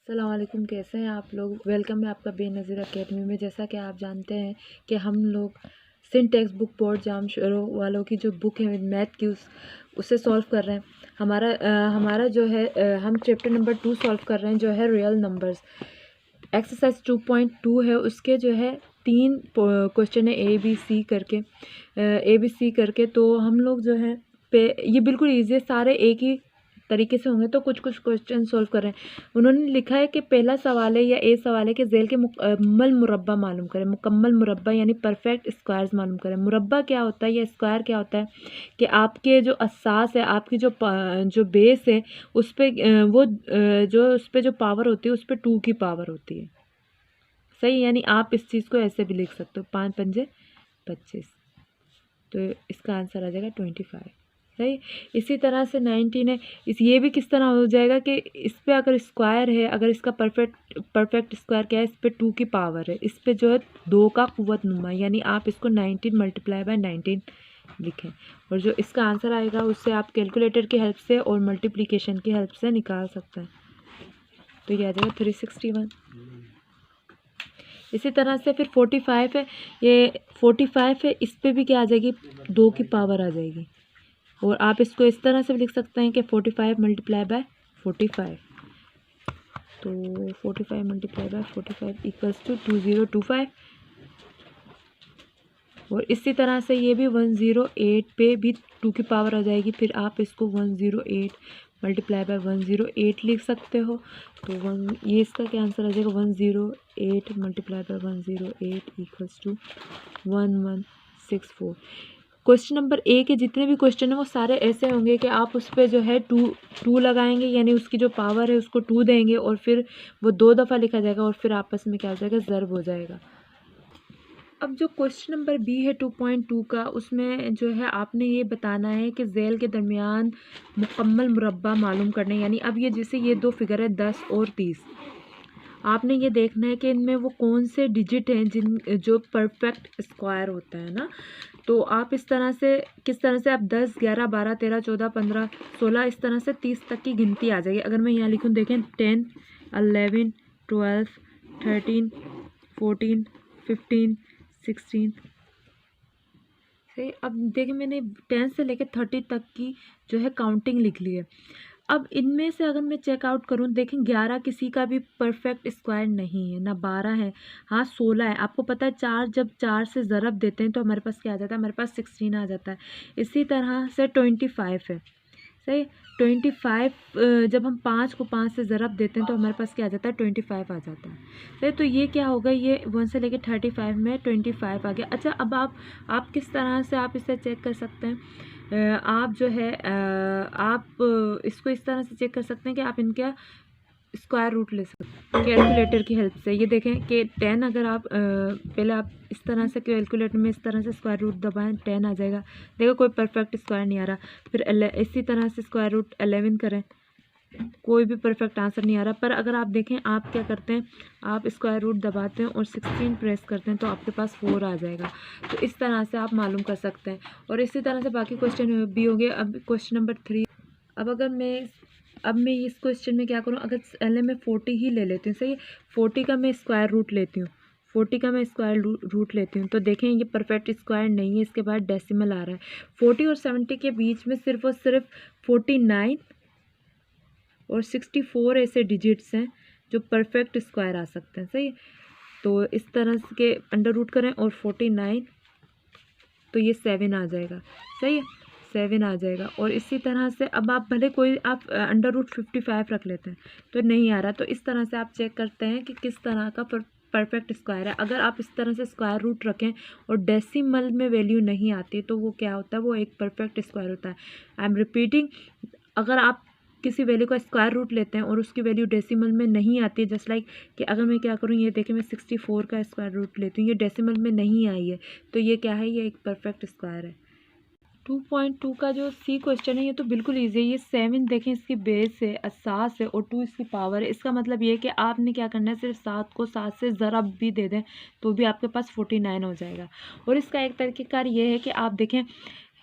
अस्सलाम वालेकुम, कैसे हैं आप लोग। वेलकम है आपका बेनज़ीर एकेडमी में। जैसा कि आप जानते हैं कि हम लोग सिंध टेक्स्ट बुक बोर्ड जाम शुरू वालों की जो बुक है मैथ की उससे सॉल्व कर रहे हैं। हमारा जो है हम चैप्टर नंबर 2 सॉल्व कर रहे हैं, जो है रियल नंबर्स। एक्सरसाइज 2.2 है, उसके जो है 3 क्वेश्चन है ए बी सी करके। तो हम लोग जो है ये बिल्कुल ईजी है, सारे एक ही तरीके से होंगे। तो कुछ क्वेश्चन सॉल्व कर रहे हैं। उन्होंने लिखा है कि पहला सवाल है या ए सवाल है कि झेल के मुकम्मल मुरब्बा मालूम करें। मुकम्मल मुरब्बा यानी परफेक्ट स्क्वायर्स मालूम करें। मुरब्बा क्या होता है या स्क्वायर क्या होता है कि आपके जो असास है, आपकी जो बेस है, उस पर जो उस पर जो पावर होती है उस पर 2 की पावर होती है। सही, यानी आप इस चीज़ को ऐसे भी लिख सकते हो, 5 पंजे 25। तो इसका आंसर आ जाएगा 25। सही। इसी तरह से 19 है। ये भी किस तरह हो जाएगा कि इस पे अगर स्क्वायर है, अगर इसका परफेक्ट स्क्वायर क्या है, इस पे 2 की पावर है, इस पे जो है 2 का कुव्वत नुमा, यानी आप इसको 19 मल्टीप्लाई बाय 19 लिखें। और जो इसका आंसर आएगा उससे आप कैलकुलेटर की हेल्प से और मल्टीप्लिकेशन की हेल्प से निकाल सकते हैं। तो ये आ जाएगा 361। इसी तरह से फिर 45 है। ये 45 है, इस पे भी क्या आ जाएगी, 2 की पावर आ जाएगी। और आप इसको इस तरह से भी लिख सकते हैं कि 45 मल्टीप्लाई बाय 45। तो 45 मल्टीप्लाई बाय 45 इक्वल्स टू 2025। और इसी तरह से ये भी 108 पे भी 2 की पावर आ जाएगी। फिर आप इसको 108 मल्टीप्लाई बाय 108 लिख सकते हो। तो ये इसका क्या आंसर आ जाएगा, 108 multiply by 108 equals to 1164। Question number A के जितने भी क्वेश्चन है वो सारे ऐसे होंगे कि आप उस पर जो है टू लगाएंगे, यानी उसकी जो पावर है उसको 2 देंगे और फिर वो 2 दफ़ा लिखा जाएगा और फिर आपस में क्या हो जाएगा, ज़र्ब हो जाएगा। अब जो क्वेश्चन नंबर बी है 2.2 का, उसमें जो है आपने ये बताना है कि झेल के दरमियान मुकम्मल मुरब्बा मालूम करने, यानी अब ये जैसे ये 2 फिगर है 10 और 30, आपने ये देखना है कि इनमें वो कौन से डिजिट हैं जो परफेक्ट स्क्वायर होता है ना। तो आप इस तरह से किस तरह से आप 10, 11, 12, 13, 14, 15, 16 इस तरह से 30 तक की गिनती आ जाएगी। अगर मैं यहाँ लिखूँ, देखें 10, 11, 12, 13, 14, 15, 16 से। अब देखिए मैंने 10 से लेकर 30 तक की जो है काउंटिंग लिख ली है। अब इनमें से अगर मैं चेकआउट करूँ, देखें 11 किसी का भी परफेक्ट स्क्वायर नहीं है, ना 12 है, हाँ 16 है। आपको पता है जब 4 से ज़रब देते हैं तो हमारे पास क्या आ जाता है, हमारे पास 16 आ जाता है। इसी तरह से 25 है। सही। 25 जब हम 5 को 5 से ज़रब देते हैं तो हमारे पास क्या आ जाता है, 25 आ जाता है। सही। तो ये क्या होगा, ये 1 से लेकर 35 में 25 आ गया। अच्छा, अब आप किस तरह से आप इसे चेक कर सकते हैं, आप जो है आप इसको इस तरह से चेक कर सकते हैं कि आप इनका स्क्वायर रूट ले सकते हैं कैलकुलेटर की हेल्प से। ये देखें कि 10 अगर आप पहले आप इस तरह से कैलकुलेटर में इस तरह से स्क्वायर रूट दबाएं, 10 आ जाएगा। देखो कोई परफेक्ट स्क्वायर नहीं आ रहा। फिर इसी तरह से स्क्वायर रूट 11 करें, कोई भी परफेक्ट आंसर नहीं आ रहा। पर अगर आप देखें, आप क्या करते हैं, आप स्क्वायर रूट दबाते हैं और 16 प्रेस करते हैं तो आपके पास 4 आ जाएगा। तो इस तरह से आप मालूम कर सकते हैं। और इसी तरह से बाकी क्वेश्चन भी हो गए। अब क्वेश्चन नंबर 3। अब मैं इस क्वेश्चन में क्या करूँ, अगर पहले मैं 40 ही ले लेती हूँ। सही। 40 का मैं स्क्वायर रूट लेती हूँ, 40 का मैं स्क्वायर रूट लेती हूँ। तो देखें ये परफेक्ट स्क्वायर नहीं है, इसके बाद डेसिमल आ रहा है। 40 और 70 के बीच में सिर्फ और सिर्फ 49 और 64 ऐसे डिजिट्स हैं जो परफेक्ट स्क्वायर आ सकते हैं। सही। तो इस तरह के अंडर रूट करें और 49, तो ये 7 आ जाएगा। सही है, 7 आ जाएगा। और इसी तरह से अब आप भले कोई आप अंडर रूट 55 रख लेते हैं तो नहीं आ रहा। तो इस तरह से आप चेक करते हैं कि किस तरह का परफेक्ट स्क्वायर है। अगर आप इस तरह से स्क्वायर रूट रखें और डेसिमल में वैल्यू नहीं आती तो वो क्या होता है, वो एक परफेक्ट स्क्वायर होता है। आई एम रिपीटिंग, अगर आप किसी वैल्यू का स्क्वायर रूट लेते हैं और उसकी वैल्यू डेसिमल में नहीं आती, जस्ट लाइक कि अगर मैं क्या करूँ, ये देखिए मैं 64 का स्क्वायर रूट लेती हूँ, ये डेसिमल में नहीं आई है, तो ये क्या है, ये एक परफेक्ट स्क्वायर है। 2.2 का जो सी क्वेश्चन है ये तो बिल्कुल ईजी है। ये 7 देखें इसकी बेस है, असास है और 2 इसकी पावर है। इसका मतलब ये है कि आपने क्या करना है, सिर्फ 7 को 7 से ज़रब भी दे दें तो भी आपके पास 49 हो जाएगा। और इसका एक तरीक़ेकार ये है कि आप देखें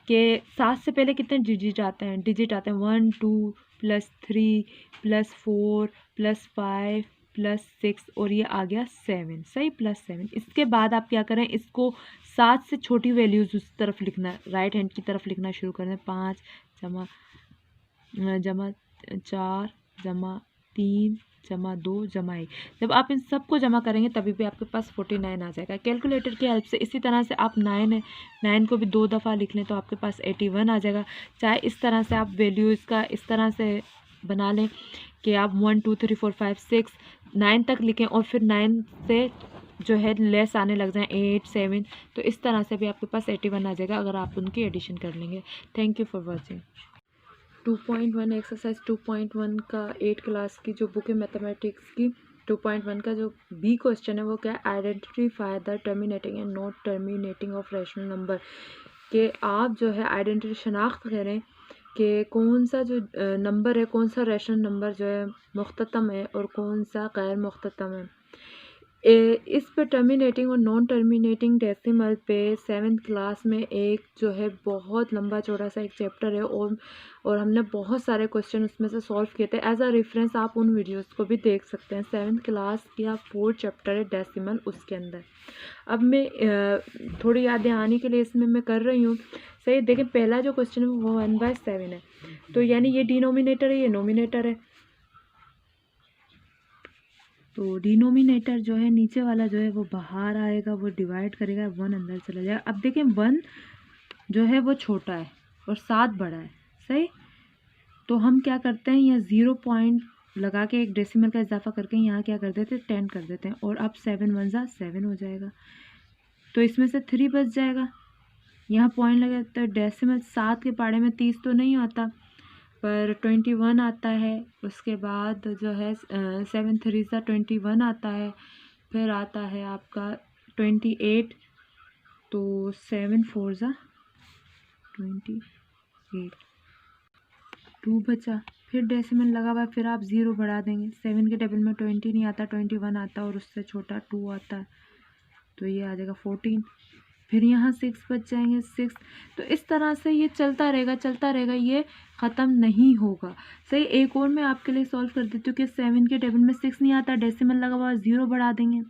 कि 7 से पहले कितने डिजिट आते हैं, 1 2 +3 +4 +5 +6 और ये आ गया 7, सही, +7। इसके बाद आप क्या करें, इसको 7 से छोटी वैल्यूज़ उस तरफ लिखना, राइट हैंड की तरफ लिखना शुरू करें। 5 जमा 4 जमा 3 जमा 2 जमा 1। जब आप इन सबको जमा करेंगे तभी भी आपके पास 49 आ जाएगा। कैलकुलेटर की हेल्प से इसी तरह से आप 9 है, 9 को भी 2 दफ़ा लिख लें तो आपके पास 81 आ जाएगा। चाहे इस तरह से आप वैल्यू इसका इस तरह से बना लें कि आप 1 2 3 4 5 6 9 तक लिखें और फिर 9 से जो है लेस आने लग जाएं 8 7, तो इस तरह से भी आपके पास 81 आ जाएगा अगर आप उनकी एडिशन कर लेंगे। Thank you for watching. 2.1 exercise 2.1 का 8 क्लास की जो बुक है मैथमेटिक्स की 2.1 का जो बी क्वेश्चन है वो क्या है, identify the terminating and not terminating of rational number. कि आप जो है आइडेंटिटी शनाख्त करें कि कौन सा जो नंबर है, कौन सा रैशनल नंबर जो है मुख्ततम है और कौन सा गैर मुख्ततम है। इस पे टर्मिनेटिंग और नॉन टर्मिनेटिंग डेसिमल पे 7th क्लास में एक जो है बहुत लंबा चौड़ा सा एक चैप्टर है और हमने बहुत सारे क्वेश्चन उसमें से सॉल्व किए थे। एज अ रेफरेंस आप उन वीडियोस को भी देख सकते हैं। 7th क्लास का 4th चैप्टर है डेसिमल, उसके अंदर। अब मैं थोड़ी याद दहानी के लिए इसमें मैं कर रही हूँ। सही, देखिए पहला जो क्वेश्चन है वो 1/7 है, तो यानी ये डिनोमिनेटर है, ये नोमिनेटर है। तो डिनोमिनेटर जो है नीचे वाला जो है वो बाहर आएगा, वो डिवाइड करेगा, 1 अंदर चला जाएगा। अब देखें 1 जो है वो छोटा है और 7 बड़ा है, सही। तो हम क्या करते हैं, यहाँ 0 पॉइंट लगा के एक डेसिमल का इजाफा करके यहाँ क्या कर देते हैं, 10 कर देते हैं और अब 7 1 जा 7 हो जाएगा। तो इसमें से 3 बच जाएगा, यहाँ पॉइंट लगा तो डेसिमल 7 के पाड़े में 30 तो नहीं आता पर 21 आता है। उसके बाद जो है 7 3 सा 21 आता है, फिर आता है आपका 28, तो 7 4 सा 28, 2 बचा, फिर डेसिमल लगा हुआ है, फिर आप 0 बढ़ा देंगे। 7 के टेबल में 20 नहीं आता, 21 आता और उससे छोटा 2 आता है, तो ये आ जाएगा 14। फिर यहाँ 6 बच जाएंगे, 6। तो इस तरह से ये चलता रहेगा, ये ख़त्म नहीं होगा। सही, एक और मैं आपके लिए सॉल्व कर देती हूँ कि 7 के टेबल में 6 नहीं आता, डेसिमल लगा हुआ, 0 बढ़ा देंगे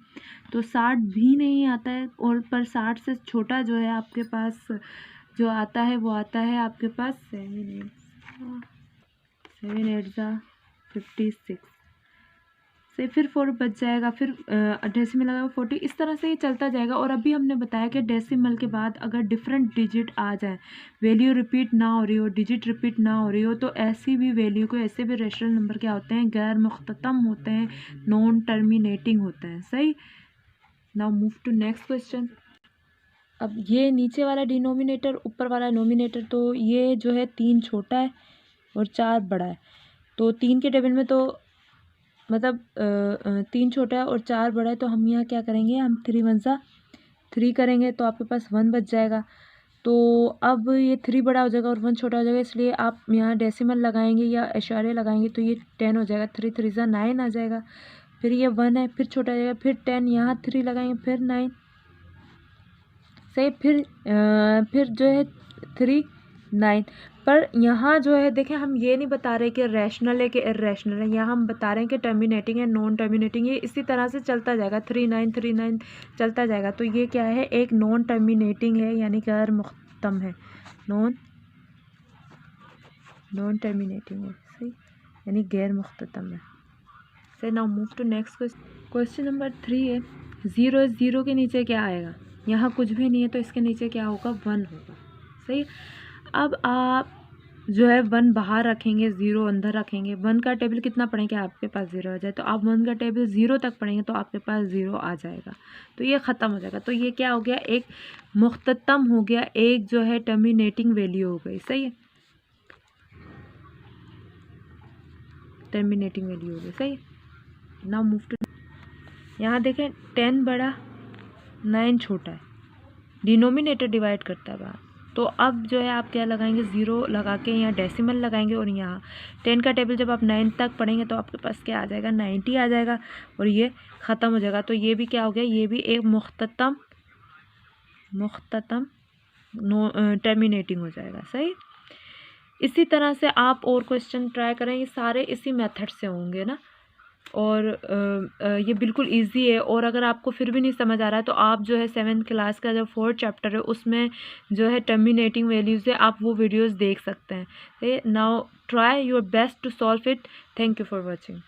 तो 60 भी नहीं आता है, और पर 60 से छोटा जो है आपके पास जो आता है वो आता है आपके पास 7 8 जा 56 से, फिर 4 बच जाएगा, फिर डेसिमल लगा 40। इस तरह से ये चलता जाएगा। और अभी हमने बताया कि डेसिमल के बाद अगर डिफरेंट डिजिट आ जाए, वैल्यू रिपीट ना हो रही हो, डिजिट रिपीट ना हो रही हो, तो ऐसी भी वैल्यू को, ऐसे भी रैशनल नंबर क्या होते हैं, गैर मुख्ततम होते हैं, नॉन टर्मिनेटिंग होते हैं। सही, now move to next question. अब ये नीचे वाला डिनोमिनेटर, ऊपर वाला नोमिनेटर, तो ये जो है 3 छोटा है और 4 बड़ा है। तो 3 के टेबल में तो मतलब 3 छोटा है और 4 बड़ा है, तो हम यहाँ क्या करेंगे, हम 3 1 सा 3 करेंगे तो आपके पास 1 बच जाएगा। तो अब ये 3 बड़ा हो जाएगा और 1 छोटा हो जाएगा, इसलिए आप यहाँ डेसिमल लगाएंगे या इशारे लगाएंगे तो ये 10 हो जाएगा। 3 3 सा 9 आ जाएगा, फिर ये 1 है, फिर छोटा हो जाएगा, फिर 10, यहाँ 3 लगाएंगे, फिर 9, सही। फिर जो है 3 9, पर यहाँ जो है देखें हम ये नहीं बता रहे कि रैशनल है कि इर्रेशनल है, यहाँ हम बता रहे हैं कि टर्मिनेटिंग है नॉन टर्मिनेटिंग। ये इसी तरह से चलता जाएगा, 3 9 3 9 चलता जाएगा। तो ये क्या है, एक नॉन टर्मिनेटिंग है, यानी गैर मुख्तम है, नॉन टर्मिनेटिंग है, सही, यानी गैर मुख्ततम है। सही, now move to next question number 3 है। 0 0 के नीचे क्या आएगा, यहाँ कुछ भी नहीं है तो इसके नीचे क्या होगा, 1 होगा। सही, अब आप जो है 1 बाहर रखेंगे, 0 अंदर रखेंगे। 1 का टेबल कितना पढ़ेंगे, आपके पास 0 आ जाए, तो आप 1 का टेबल 0 तक पढ़ेंगे तो आपके पास 0 आ जाएगा, तो ये ख़त्म हो जाएगा। तो ये क्या हो गया, एक मुख्ततम हो गया, एक जो है टर्मिनेटिंग वैल्यू हो गई। सही है, टर्मिनेटिंग वैल्यू हो गई। सही, नाउ मूव टू, यहाँ देखें 10 बड़ा 9 छोटा है, डिनोमिनेटर डिवाइड करता है बाहर। तो अब जो है आप क्या लगाएंगे, 0 लगा के यहाँ डेसिमल लगाएंगे और यहाँ 10 का टेबल जब आप 9 तक पढ़ेंगे तो आपके पास क्या आ जाएगा, 90 आ जाएगा और ये ख़त्म हो जाएगा। तो ये भी क्या हो गया, ये भी एक मुख्ततम टर्मिनेटिंग हो जाएगा। सही, इसी तरह से आप और क्वेश्चन ट्राई करें, ये सारे इसी मेथड से होंगे ना। और ये बिल्कुल इजी है। और अगर आपको फिर भी नहीं समझ आ रहा है तो आप जो है 7th क्लास का जो 4th चैप्टर है उसमें जो है टर्मिनेटिंग वैल्यूज़ है, आप वो वीडियोस देख सकते हैं। Now try your best to solve it. Thank you for watching.